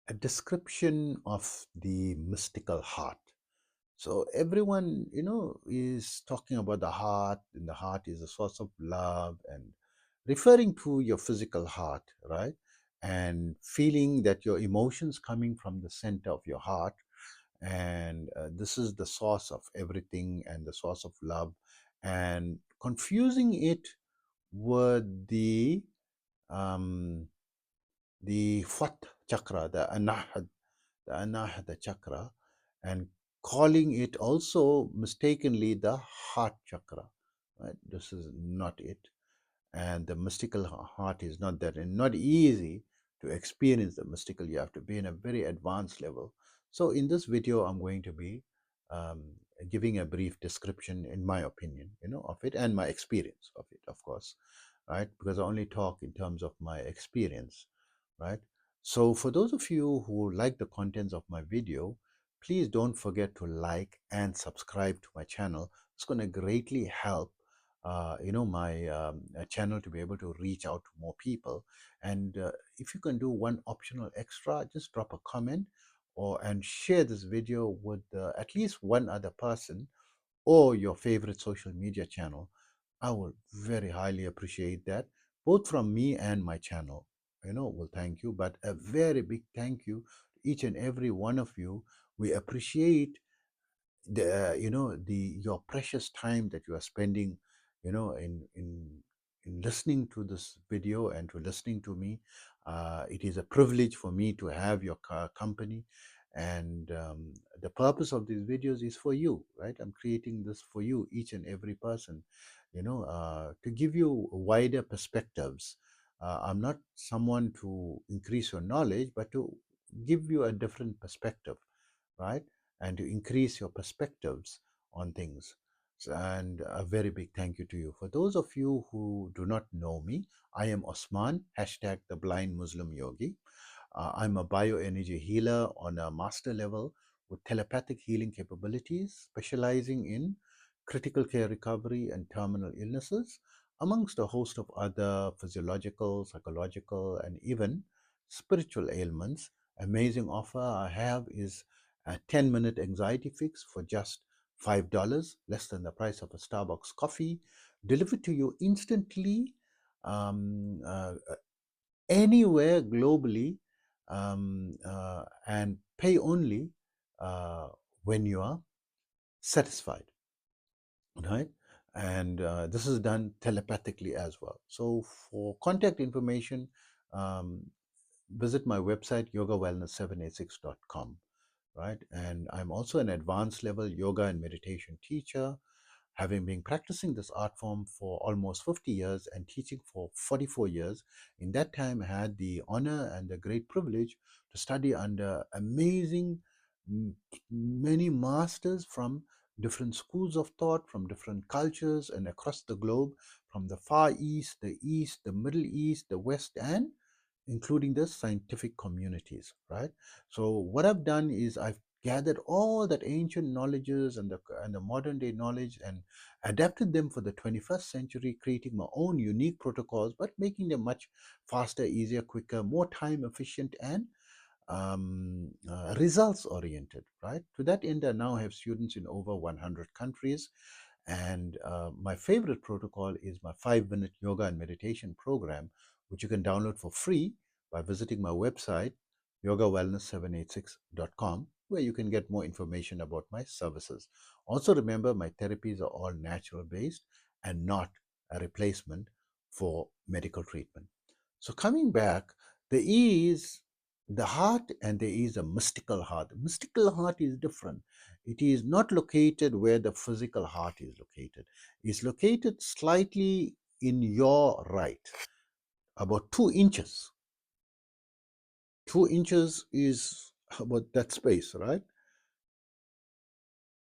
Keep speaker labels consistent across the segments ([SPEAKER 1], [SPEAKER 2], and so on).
[SPEAKER 1] a description of the mystical heart. So everyone, is talking about the heart, and the heart is a source of love and referring to your physical heart, right? And feeling that your emotions coming from the center of your heart, and this is the source of everything and the source of love, and confusing it with um, the fourth chakra, the chakra, and calling it also mistakenly the heart chakra. Right? This is not it, and the mystical heart is not that, and not easy to experience the mystical. You have to be in a very advanced level. So in this video, I'm going to be um, giving a brief description, in my opinion, of it and my experience of it, of course, right? Because I only talk in terms of my experience, right? So for those of you who like the contents of my video, please don't forget to like and subscribe to my channel. It's going to greatly help my channel to be able to reach out to more people. And if you can do one optional extra, just drop a comment and share this video with at least one other person or your favorite social media channel. I will very highly appreciate that, both from me and my channel. Will thank you, but a very big thank you to each and every one of you. We appreciate the your precious time that you are spending, in listening to this video and to listening to me. It is a privilege for me to have your company, and the purpose of these videos is for you, right? I'm creating this for you, each and every person, to give you wider perspectives. I'm not someone to increase your knowledge, but to give you a different perspective, right? And to increase your perspectives on things. And a very big thank you to you. For those of you who do not know me, I am Osman, hashtag the blind Muslim yogi. I'm a bioenergy healer on a master level with telepathic healing capabilities, specializing in critical care recovery and terminal illnesses, amongst a host of other physiological, psychological, and even spiritual ailments. Amazing offer I have is a 10-minute anxiety fix for just $5, less than the price of a Starbucks coffee, delivered to you instantly, um, uh, anywhere globally, and pay only uh, when you are satisfied, right? And this is done telepathically as well. So for contact information, um, visit my website yogawellness786.com, right? And I'm also an advanced level yoga and meditation teacher, having been practicing this art form for almost 50 years and teaching for 44 years. In that time, I had the honor and the great privilege to study under amazing, m- many masters from different schools of thought, from different cultures and across the globe, from the Far East, the Middle East, the West, and including the scientific communities, right? So what I've done is I've gathered all that ancient knowledges and the modern day knowledge and adapted them for the 21st century, creating my own unique protocols, but making them much faster, easier, quicker, more time efficient, and results oriented, right? To that end, I now have students in over 100 countries. And my favorite protocol is my 5-minute yoga and meditation program, which you can download for free by visiting my website, yogawellness786.com, where you can get more information about my services. Also, remember my therapies are all natural based and not a replacement for medical treatment. So, coming back, there is the heart and there is a mystical heart. The mystical heart is different. It is not located where the physical heart is located. It's located slightly in your right, about 2 inches. 2 inches is about that space, right?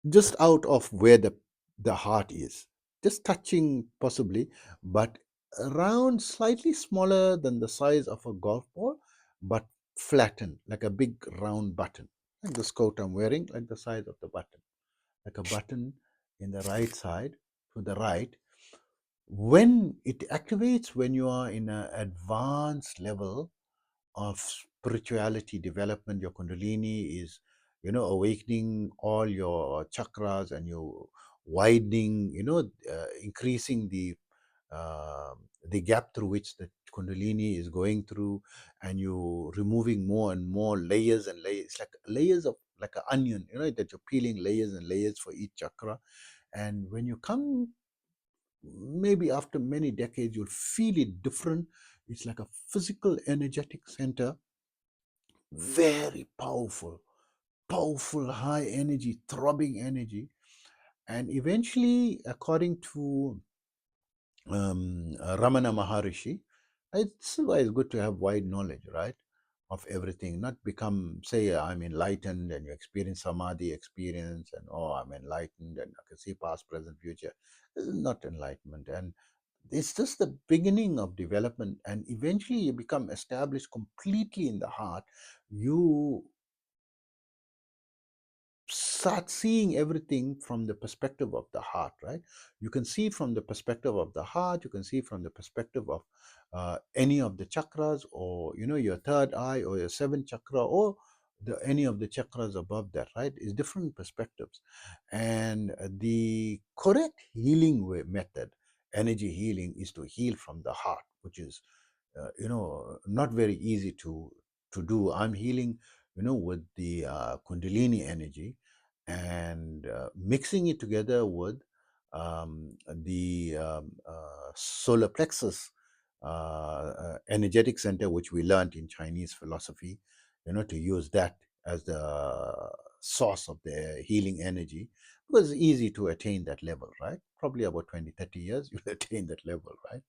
[SPEAKER 1] Just out of where the heart is, just touching possibly, but around slightly smaller than the size of a golf ball, but flattened like a big round button, like this coat I'm wearing, like the size of the button, like a button in the right side to the right. When it activates when you are in an advanced level of spirituality development. Your Kundalini is, awakening all your chakras, and you widening, increasing the gap through which the Kundalini is going through, and you removing more and more layers and layers. It's like layers of like an onion, that you're peeling layers and layers for each chakra. And when you come, maybe after many decades, you'll feel it different. It's like a physical energetic center, very powerful, powerful, high energy, throbbing energy. And eventually, according to Ramana Maharishi, it's why it's good to have wide knowledge, right, of everything. Not become, say, I'm enlightened, and you experience samadhi experience, and oh, I'm enlightened, and I can see past, present, future. This is not enlightenment, and it's just the beginning of development. And eventually, you become established completely in the heart. You start seeing everything from the perspective of the heart, right? You can see from the perspective of the heart, you can see from the perspective of any of the chakras, or your third eye, or your seventh chakra, or any of the chakras above that, right? Is different perspectives. And the correct healing method, energy healing, is to heal from the heart, which is not very easy to do. I'm healing with the kundalini energy, and mixing it together with the solar plexus energetic center, which we learned in Chinese philosophy, to use that as the source of the healing energy. Because it's easy to attain that level, right? Probably about 20, 30 years, you'll attain that level, right?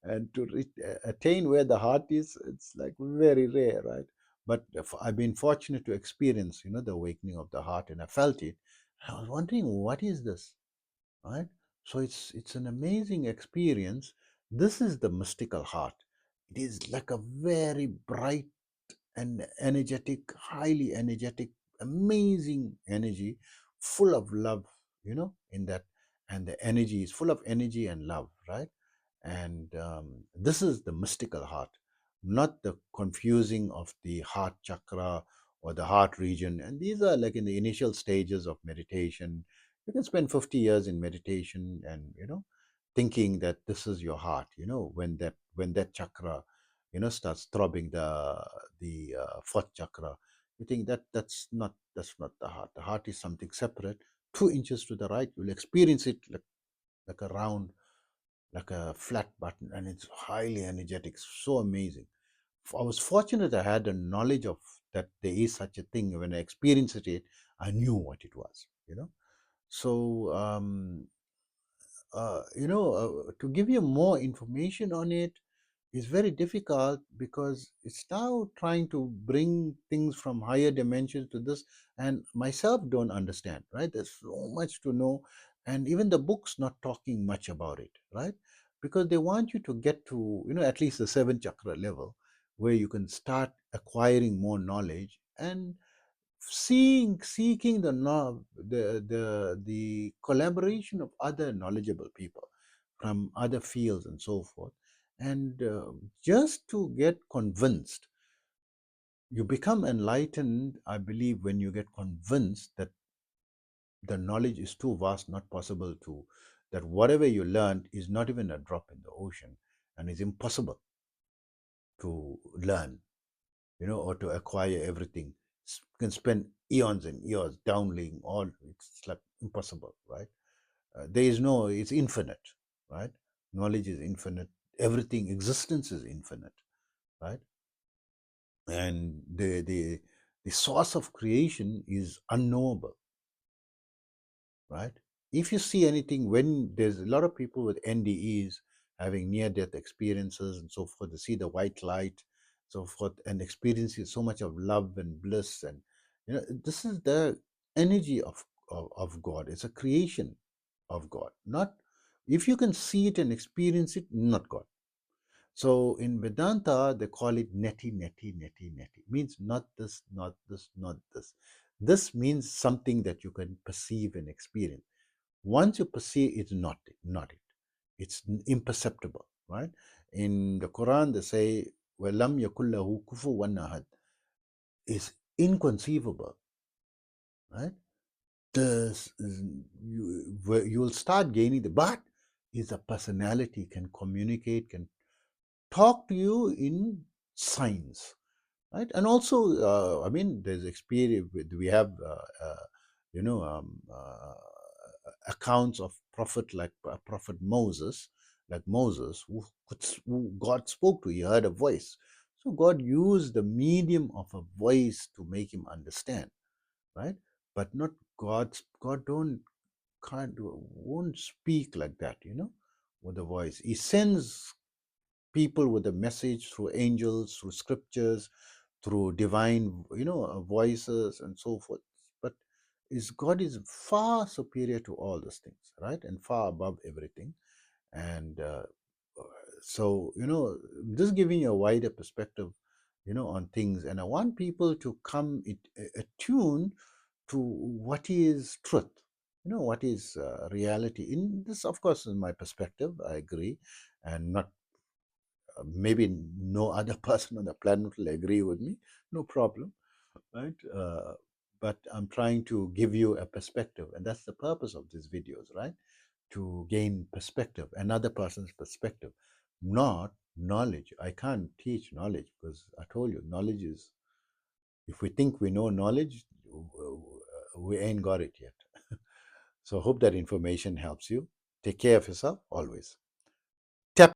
[SPEAKER 1] And to attain where the heart is, it's like very rare, right? But I've been fortunate to experience, the awakening of the heart, and I felt it. I was wondering, what is this, right? So it's an amazing experience. This is the mystical heart. It is like a very bright and energetic, highly energetic, amazing energy, full of love, in that. And the energy is full of energy and love, right? And this is the mystical heart, not the confusing of the heart chakra or the heart region. And these are like in the initial stages of meditation. You can spend 50 years in meditation, and thinking that this is your heart. When that chakra starts throbbing, the fourth chakra, you think that that's not the heart. The heart is something separate. 2 inches to the right, you'll experience it like a round, like a flat button, and it's highly energetic, so amazing. I was fortunate I had a knowledge of that there is such a thing. When I experienced it, I knew what it was. So to give you more information on it is very difficult, because it's now trying to bring things from higher dimensions to this, and myself don't understand, right? There's so much to know, and even the books not talking much about it, right? Because they want you to get to, at least the seven chakra level, where you can start acquiring more knowledge, and seeking the collaboration of other knowledgeable people from other fields and so forth. And just to get convinced, you become enlightened, I believe, when you get convinced that the knowledge is too vast, not possible to, that whatever you learned is not even a drop in the ocean, and is impossible to learn, or to acquire everything. You can spend eons and eons downloading all. It's like impossible, right? There is no. It's infinite, right? Knowledge is infinite. Everything, existence is infinite, right? And the source of creation is unknowable, right? If you see anything, when there's a lot of people with NDEs having near death experiences and so forth, they see the white light, so forth, and experiencing so much of love and bliss. And this is the energy of God. It's a creation of God. Not, if you can see it and experience it, not God. So in Vedanta, they call it neti, neti, neti, neti. Means not this, not this, not this. This means something that you can perceive and experience. Once you perceive, it's not it. It's imperceptible, right? In the Quran, they say, وَلَمْ يَكُنْ لَهُ كُفُوًا أَحَدٌ is inconceivable, right? This you will start gaining the, but is a personality, can communicate, can talk to you in signs, right? And also, I mean, there's experience with, we have you know accounts of prophet like prophet Moses, like Moses, who God spoke to. He heard a voice, so God used the medium of a voice to make him understand, right? But not God don't can't won't speak like that, with the voice. He sends people with a message through angels, through scriptures, through divine, voices and so forth. But is God is far superior to all those things, right? And far above everything. And so, just giving you a wider perspective, on things. And I want people to come attuned to what is truth, what is reality. In this, of course, is my perspective. I agree, and not maybe no other person on the planet will agree with me. No problem, right? But I'm trying to give you a perspective, and that's the purpose of these videos, right? To gain perspective, another person's perspective, not knowledge. I can't teach knowledge because I told you, knowledge is, if we think we know knowledge, we ain't got it yet. So, hope that information helps you. Take care of yourself always.